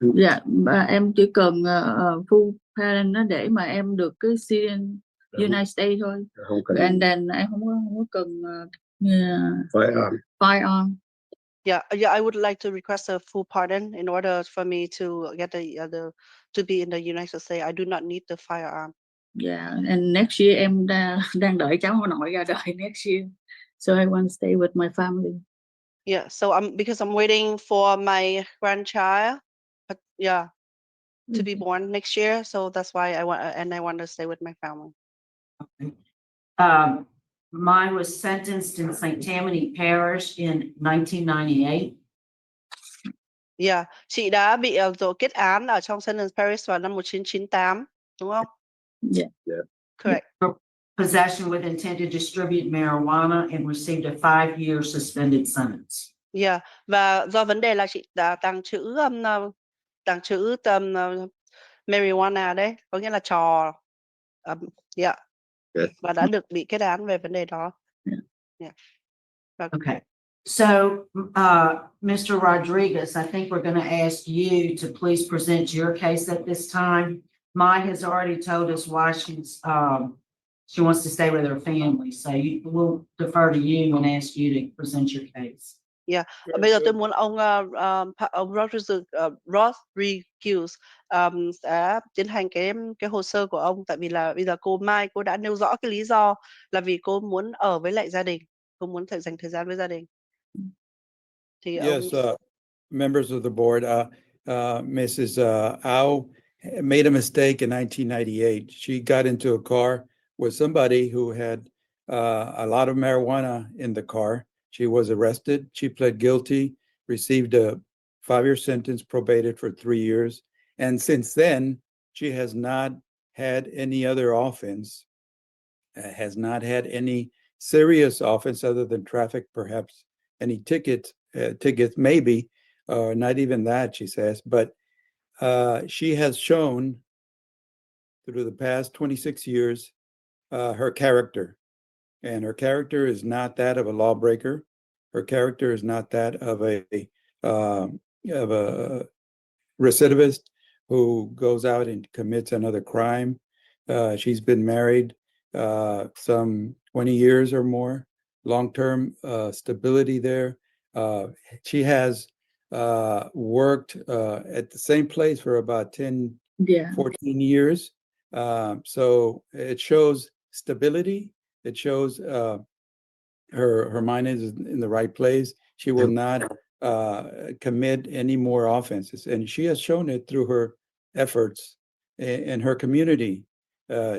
Dạ, mà em chỉ cần full parent nó để mà em được cái citizen United States thôi. Không cần. And then em không có cần firearm. Yeah, I would like to request a full pardon in order for me to get to be in the United States. I do not need the firearm. Yeah, and next year em đang đợi cháu nội ra đời next year. So I want to stay with my family. Yeah, so because I'm waiting for my grandchild, but yeah, to be born next year. So that's why I want to stay with my family. Okay. Mine was sentenced in St. Tammany Parish in 1998. Yeah, chị đã bị rồi kết án ở trong Sentence Parish vào năm 1998, đúng không? Yeah. Correct. For possession with intent to distribute marijuana and received a 5-year suspended sentence. Yeah, và do vấn đề là chị đã tàng trữ marijuana đấy, có nghĩa là trò, yeah, và đã được bị kết án về vấn đề đó. Yeah. Okay. So, Mr. Rodriguez, I think we're going to ask you to please present your case at this time. Mai has already told us why she wants to stay with her family. So we'll defer to you and ask you to present your case. Yeah. Bây giờ tôi muốn ông Rodriguez sẽ tiến hành cái hồ sơ của ông, tại vì là bây giờ Mai cô đã nêu rõ cái lý do là vì cô muốn ở với lại gia đình, cô muốn dành thời gian với gia đình. Thì yes, members of the board, Mrs. Au made a mistake in 1998. She got into a car with somebody who had a lot of marijuana in the car. She was arrested. She pled guilty, received a 5-year sentence, probated for 3 years. And since then, she has not had any other offense, has not had any serious offense other than traffic, perhaps any tickets maybe, not even that, she says. But she has shown through the past 26 years her character. And her character is not that of a lawbreaker. Her character is not that of a recidivist who goes out and commits another crime. She's been married some 20 years or more, long-term stability there. She has worked at the same place for about 10, 14 years. So it shows stability. It shows her mind is in the right place. She will not commit any more offenses. And she has shown it through her efforts in her community.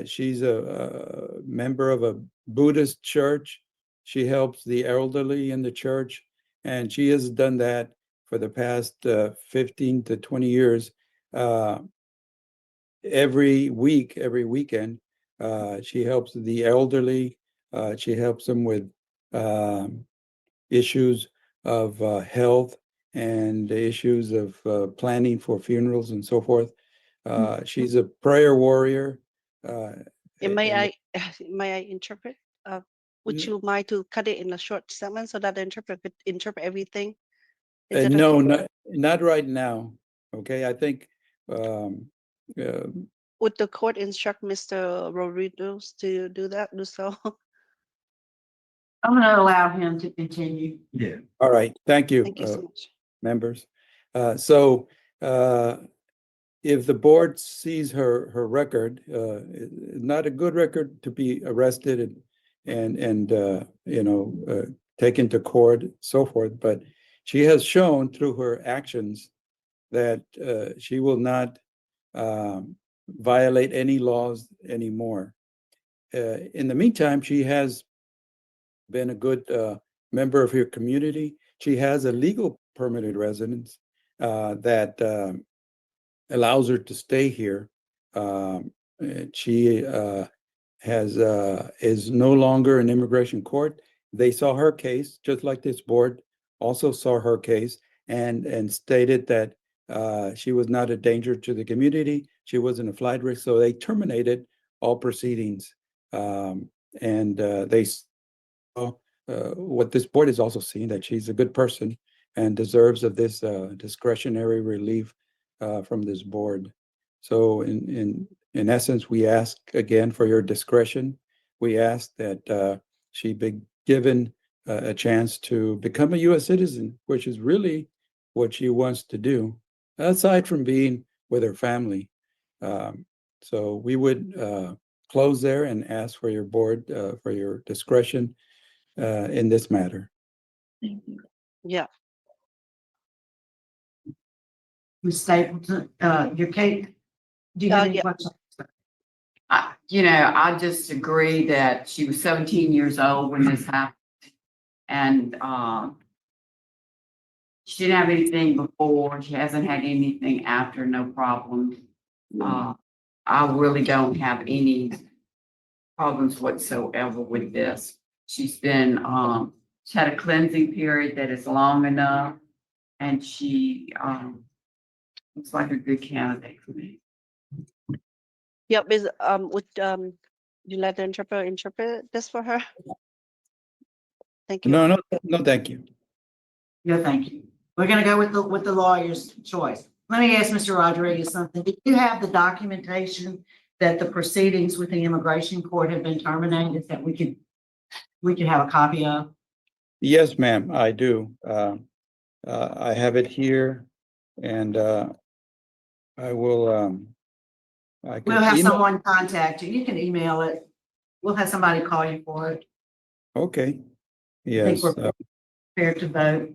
She's a member of a Buddhist church. She helps the elderly in the church. And she has done that for the past 15 to 20 years. Every week, every weekend, she helps the elderly. She helps them with issues of health and issues of planning for funerals and so forth. She's a prayer warrior. May I interpret? Would you mind to cut it in a short segment so that the interpreter could interpret everything? No, not right now. Okay, I think. Would the court instruct Mr. Rodriguez to do so? I'm going to allow him to continue. Yeah. All right. Thank you. Thank you so much. Members. So if the board sees her record, not a good record to be arrested and taken to court, so forth, but she has shown through her actions that she will not violate any laws anymore. In the meantime, she has been a good member of her community. She has a legal permanent residence that allows her to stay here. She is no longer in immigration court. They saw her case, just like this board also saw her case, and stated that she was not a danger to the community. She wasn't a flight risk, so they terminated all proceedings. And they saw what this board is also seeing, that she's a good person and deserves of this discretionary relief from this board. So in essence, we ask again for your discretion. We ask that she be given a chance to become a U.S. citizen, which is really what she wants to do, aside from being with her family. So we would close there and ask for your board, for your discretion in this matter. Thank you. Yeah. Ms. Stapleton, your case, do you have any Yeah. questions? I just agree that she was 17 years old when this happened. And she didn't have anything before. She hasn't had anything after, no problems. I really don't have any problems whatsoever with this. She's had a cleansing period that is long enough. And she looks like a good candidate for me. Yeah, would you let the interpret this for her? Thank you. No, thank you. No, thank you. We're gonna go with the lawyer's choice. Let me ask Mr. Rodriguez something. Do you have the documentation that the proceedings with the immigration court have been terminated that we could have a copy of? Yes, ma'am, I do. I have it here, and I will. I can We'll have email- someone contact you. You can email it. We'll have somebody call you for it. Okay. I Yes. think we're prepared to vote.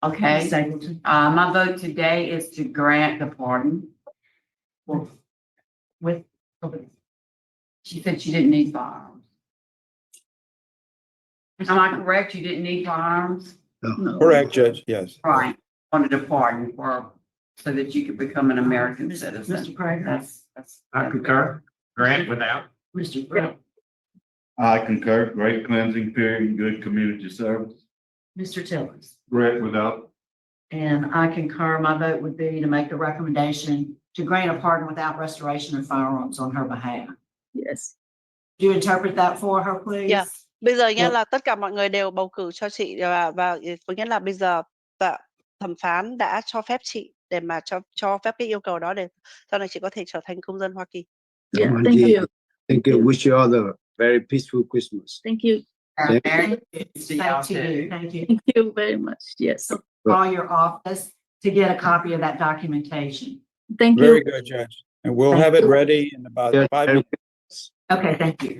Okay. Ms. Stapleton. My vote today is to grant the pardon. With, She said she didn't need firearms. Am I correct? You didn't need firearms? No. Correct, Judge. Yes. Right. Wanted a pardon so that you could become an American Mr. citizen. Prager. That's. I concur. Grant without. Mr. Prager. I concur. Great cleansing period, good community service. Mr. Tillers. Grant without. And I concur. My vote would be to make the recommendation to grant a pardon without restoration of firearms on her behalf. Yes. Do you interpret that for her, please? Yeah. Bây giờ nha Dạ. là tất cả mọi người đều bầu cử cho chị và có nghĩa là bây giờ thẩm phán đã cho phép chị để mà cho phép cái yêu cầu đó để sau này chị có thể trở thành công dân Hoa Kỳ. Yeah, Come on, thank Jay. you. Thank you. Wish you all a very peaceful Christmas. Thank you. Merry Christmas to y'all Thank you. too. Thank you. Thank you very much. Yes. Call your office to get a copy of that documentation. Thank Very you. good, Judge. And we'll Thank have it you. ready in about Yeah, 5 Merry minutes. Christmas. Okay, thank you.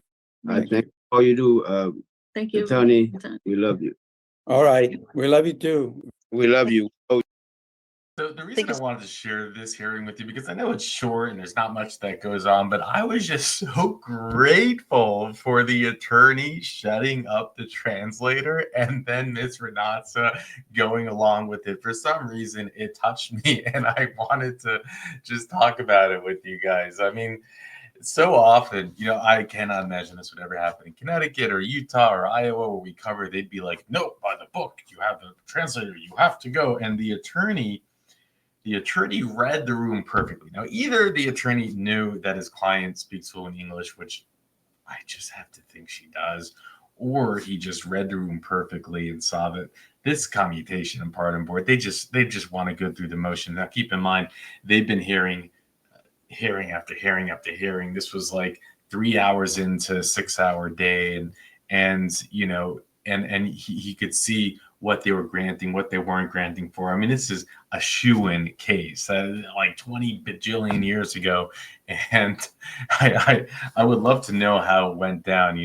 I thank all you do, Thank you. Attorney. We love you. All right. We love you too. We love you. Oh, So the reason I wanted to share this hearing with you, because I know it's short and there's not much that goes on, but I was just so grateful for the attorney shutting up the translator and then Ms. Renata going along with it. For some reason, it touched me and I wanted to just talk about it with you guys. I mean, so often, I cannot imagine this would ever happen in Connecticut or Utah or Iowa where we cover, they'd be like, no, by the book, you have the translator, you have to go. And the attorney read the room perfectly. Now, either the attorney knew that his client speaks fluent English, which I just have to think she does, or he just read the room perfectly and saw that this commutation and pardon board, they just want to go through the motion. Now, keep in mind, they've been hearing after hearing after hearing. This was like 3 hours into a 6-hour day, and he could see what they were granting, what they weren't granting for. I mean, this is a shoe-in case, like 20 bajillion years ago, and I would love to know how it went down.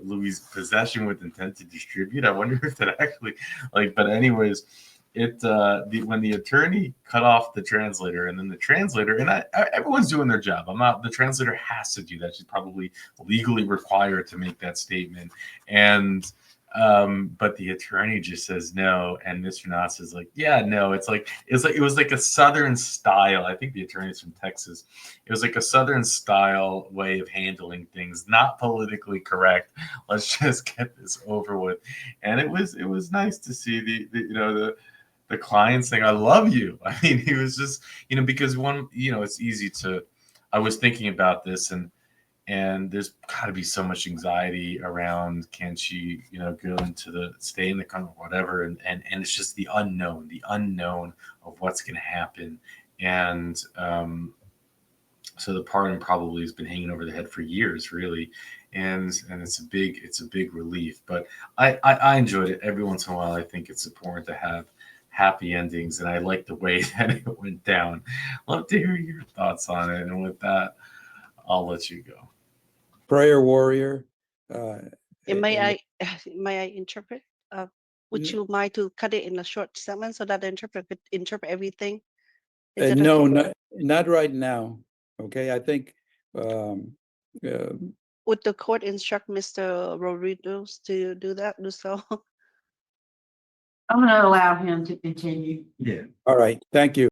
Louis' possession with intent to distribute. I wonder if that actually, but anyways. When the attorney cut off the translator and then the translator, and everyone's doing their job. The translator has to do that. She's probably legally required to make that statement. And, but the attorney just says no. And Mr. Nass is like, yeah, no, it was like a Southern style. I think the attorney's from Texas. It was like a Southern style way of handling things, not politically correct. Let's just get this over with. And it was nice to see the client saying, I love you. I mean, he was just, because it's easy to, I was thinking about this and And there's got to be so much anxiety around, can she, go stay in the country, whatever. And it's just the unknown of what's going to happen. And so the pardon probably has been hanging over the head for years, really. And it's a big relief. But I enjoyed it. Every once in a while, I think it's important to have happy endings, and I like the way that it went down. Love to hear your thoughts on it. And with that, I'll let you go. Prayer warrior. May and- I interpret? Would you mind to cut it in a short segment so that the interpreter could interpret everything? Is it no, okay? not right now. Okay, I think Would the court instruct Mr. Rodriguez to do so? I'm gonna allow him to continue. Yeah. all right, thank you.